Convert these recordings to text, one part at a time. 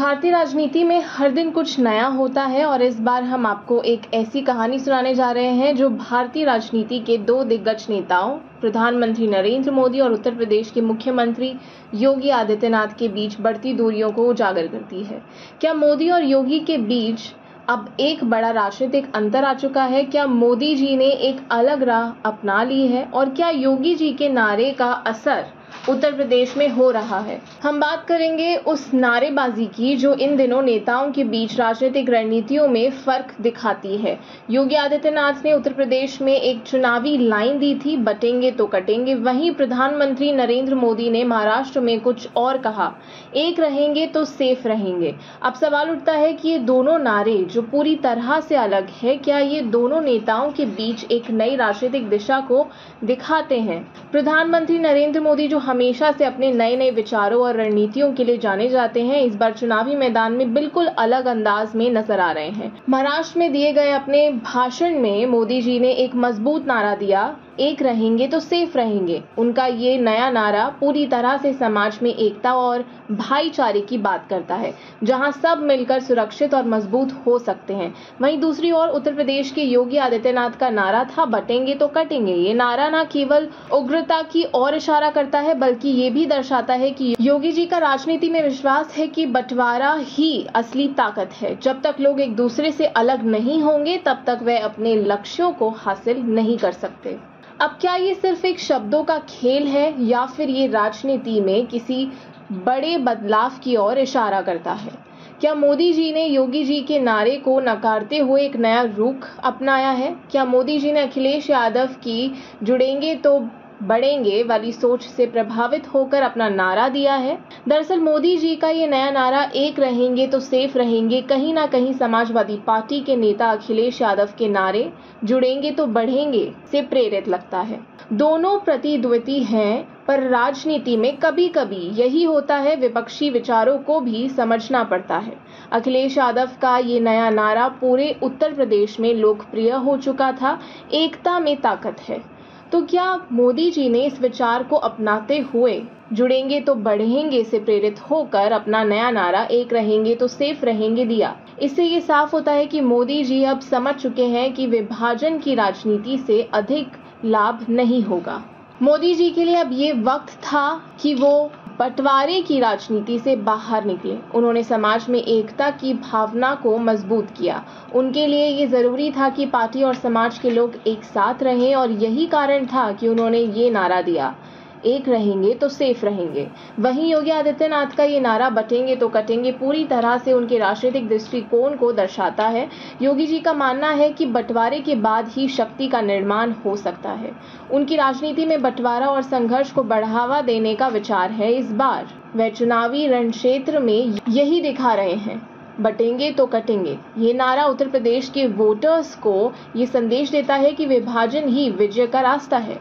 भारतीय राजनीति में हर दिन कुछ नया होता है और इस बार हम आपको एक ऐसी कहानी सुनाने जा रहे हैं जो भारतीय राजनीति के दो दिग्गज नेताओं प्रधानमंत्री नरेंद्र मोदी और उत्तर प्रदेश के मुख्यमंत्री योगी आदित्यनाथ के बीच बढ़ती दूरियों को उजागर करती है। क्या मोदी और योगी के बीच अब एक बड़ा राजनीतिक अंतर आ चुका है? क्या मोदी जी ने एक अलग राह अपना ली है और क्या योगी जी के नारे का असर उत्तर प्रदेश में हो रहा है? हम बात करेंगे उस नारेबाजी की जो इन दिनों नेताओं के बीच राजनीतिक रणनीतियों में फर्क दिखाती है। योगी आदित्यनाथ ने उत्तर प्रदेश में एक चुनावी लाइन दी थी, बटेंगे तो कटेंगे। वहीं प्रधानमंत्री नरेंद्र मोदी ने महाराष्ट्र में कुछ और कहा, एक रहेंगे तो सेफ रहेंगे। अब सवाल उठता है कि ये दोनों नारे जो पूरी तरह से अलग है, क्या ये दोनों नेताओं के बीच एक नई राजनीतिक दिशा को दिखाते हैं? प्रधानमंत्री नरेंद्र मोदी जो हमेशा से अपने नए नए विचारों और रणनीतियों के लिए जाने जाते हैं, इस बार चुनावी मैदान में बिल्कुल अलग अंदाज में नजर आ रहे हैं। महाराष्ट्र में दिए गए अपने भाषण में मोदी जी ने एक मजबूत नारा दिया, एक रहेंगे तो सेफ रहेंगे। उनका ये नया नारा पूरी तरह से समाज में एकता और भाईचारे की बात करता है, जहां सब मिलकर सुरक्षित और मजबूत हो सकते हैं। वहीं दूसरी ओर उत्तर प्रदेश के योगी आदित्यनाथ का नारा था, बटेंगे तो कटेंगे। ये नारा न केवल उग्रता की ओर इशारा करता है, बल्कि ये भी दर्शाता है कि योगी जी का राजनीति में विश्वास है कि बंटवारा ही असली ताकत है। जब तक लोग एक दूसरे से अलग नहीं होंगे, तब तक वे अपने लक्ष्यों को हासिल नहीं कर सकते। अब क्या ये सिर्फ एक शब्दों का खेल है या फिर ये राजनीति में किसी बड़े बदलाव की ओर इशारा करता है? क्या मोदी जी ने योगी जी के नारे को नकारते हुए एक नया रुख अपनाया है? क्या मोदी जी ने अखिलेश यादव की जुड़ेंगे तो बढ़ेंगे वाली सोच से प्रभावित होकर अपना नारा दिया है? दरअसल मोदी जी का ये नया नारा, एक रहेंगे तो सेफ रहेंगे, कहीं ना कहीं समाजवादी पार्टी के नेता अखिलेश यादव के नारे जुड़ेंगे तो बढ़ेंगे से प्रेरित लगता है। दोनों प्रतिद्वंदी हैं, पर राजनीति में कभी कभी यही होता है, विपक्षी विचारों को भी समझना पड़ता है। अखिलेश यादव का ये नया नारा पूरे उत्तर प्रदेश में लोकप्रिय हो चुका था, एकता में ताकत है। तो क्या मोदी जी ने इस विचार को अपनाते हुए जुड़ेंगे तो बढ़ेंगे से प्रेरित होकर अपना नया नारा, एक रहेंगे तो सेफ रहेंगे, दिया? इससे ये साफ होता है कि मोदी जी अब समझ चुके हैं कि विभाजन की राजनीति से अधिक लाभ नहीं होगा। मोदी जी के लिए अब ये वक्त था कि वो बंटवारे की राजनीति से बाहर निकले। उन्होंने समाज में एकता की भावना को मजबूत किया। उनके लिए ये जरूरी था कि पार्टी और समाज के लोग एक साथ रहें और यही कारण था कि उन्होंने ये नारा दिया, एक रहेंगे तो सेफ रहेंगे। वहीं योगी आदित्यनाथ का ये नारा, बटेंगे तो कटेंगे, पूरी तरह से उनके राजनीतिक दृष्टिकोण को दर्शाता है। योगी जी का मानना है कि बंटवारे के बाद ही शक्ति का निर्माण हो सकता है। उनकी राजनीति में बंटवारा और संघर्ष को बढ़ावा देने का विचार है। इस बार वह चुनावी रणक्षेत्र में यही दिखा रहे हैं, बटेंगे तो कटेंगे। ये नारा उत्तर प्रदेश के वोटर्स को ये संदेश देता है कि विभाजन ही विजय का रास्ता है।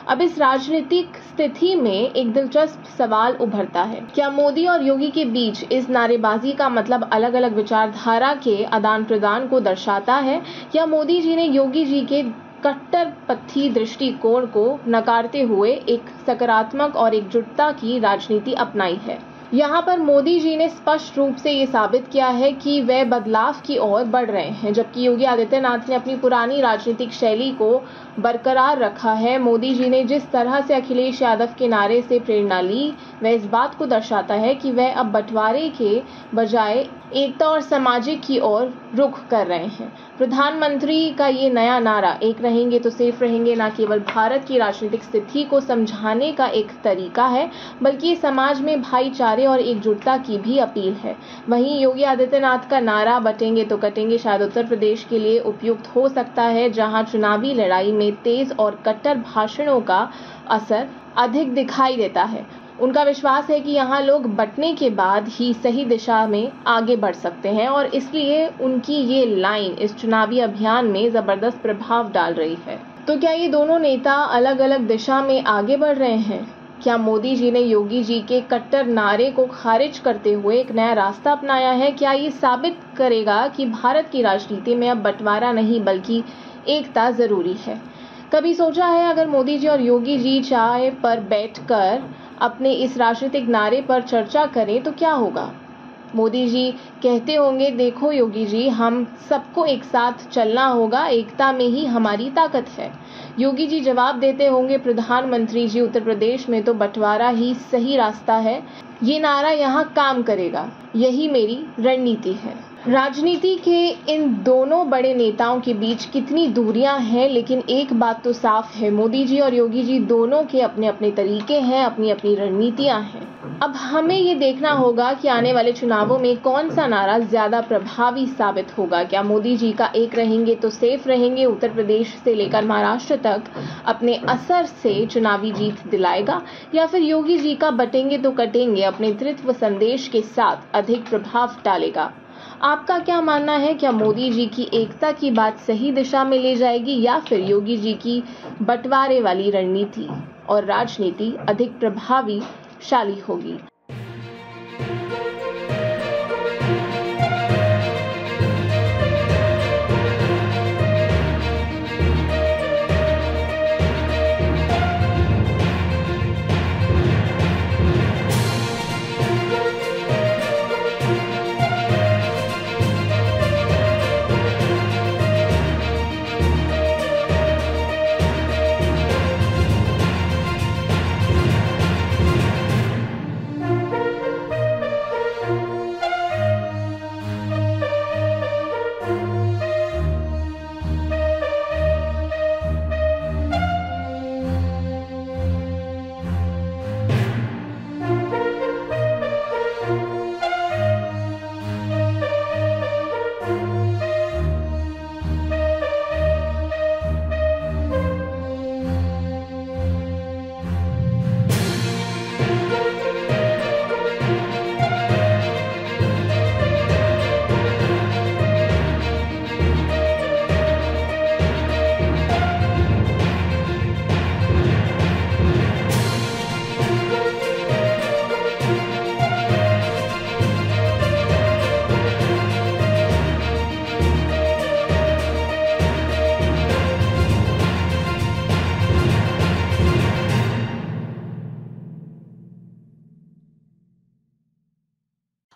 अब इस राजनीतिक स्थिति में एक दिलचस्प सवाल उभरता है, क्या मोदी और योगी के बीच इस नारेबाजी का मतलब अलग अलग विचारधारा के आदान प्रदान को दर्शाता है, या मोदी जी ने योगी जी के कट्टरपंथी दृष्टिकोण को नकारते हुए एक सकारात्मक और एकजुटता की राजनीति अपनाई है? यहाँ पर मोदी जी ने स्पष्ट रूप से ये साबित किया है कि वे बदलाव की ओर बढ़ रहे हैं, जबकि योगी आदित्यनाथ ने अपनी पुरानी राजनीतिक शैली को बरकरार रखा है। मोदी जी ने जिस तरह से अखिलेश यादव के नारे से प्रेरणा ली, वह इस बात को दर्शाता है कि वह अब बंटवारे के बजाय एकता और सामाजिक की ओर रुख कर रहे हैं। प्रधानमंत्री का ये नया नारा, एक रहेंगे तो सेफ रहेंगे, न केवल भारत की राजनीतिक स्थिति को समझाने का एक तरीका है, बल्कि समाज में भाईचारे और एकजुटता की भी अपील है। वहीं योगी आदित्यनाथ का नारा, बटेंगे तो कटेंगे, शायद उत्तर प्रदेश के लिए उपयुक्त हो सकता है, जहां चुनावी लड़ाई में तेज और कट्टर भाषणों का असर अधिक दिखाई देता है। उनका विश्वास है कि यहाँ लोग बंटने के बाद ही सही दिशा में आगे बढ़ सकते हैं और इसलिए उनकी ये लाइन इस चुनावी अभियान में जबरदस्त प्रभाव डाल रही है। तो क्या ये दोनों नेता अलग अलग दिशा में आगे बढ़ रहे हैं? क्या मोदी जी ने योगी जी के कट्टर नारे को खारिज करते हुए एक नया रास्ता अपनाया है? क्या ये साबित करेगा कि भारत की राजनीति में अब बंटवारा नहीं बल्कि एकता जरूरी है? कभी सोचा है अगर मोदी जी और योगी जी चाय पर बैठकर अपने इस राजनीतिक नारे पर चर्चा करें तो क्या होगा? मोदी जी कहते होंगे, देखो योगी जी, हम सबको एक साथ चलना होगा, एकता में ही हमारी ताकत है। योगी जी जवाब देते होंगे, प्रधानमंत्री जी, उत्तर प्रदेश में तो बंटवारा ही सही रास्ता है, ये नारा यहाँ काम करेगा, यही मेरी रणनीति है। राजनीति के इन दोनों बड़े नेताओं के बीच कितनी दूरियां हैं, लेकिन एक बात तो साफ है, मोदी जी और योगी जी दोनों के अपने अपने तरीके हैं, अपनी अपनी रणनीतियां हैं। अब हमें ये देखना होगा कि आने वाले चुनावों में कौन सा नारा ज्यादा प्रभावी साबित होगा। क्या मोदी जी का एक रहेंगे तो सेफ रहेंगे उत्तर प्रदेश से लेकर महाराष्ट्र तक अपने असर से चुनावी जीत दिलाएगा, या फिर योगी जी का बटेंगे तो कटेंगे अपने नेतृत्व संदेश के साथ अधिक प्रभाव डालेगा। आपका क्या मानना है? क्या मोदी जी की एकता की बात सही दिशा में ले जाएगी, या फिर योगी जी की बंटवारे वाली रणनीति और राजनीति अधिक प्रभावशाली होगी?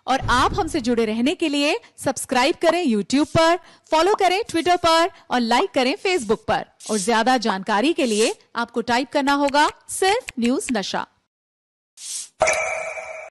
और आप हमसे जुड़े रहने के लिए सब्सक्राइब करें YouTube पर, फॉलो करें ट्विटर पर और लाइक करें Facebook पर। और ज्यादा जानकारी के लिए आपको टाइप करना होगा सिर्फ न्यूज नशा।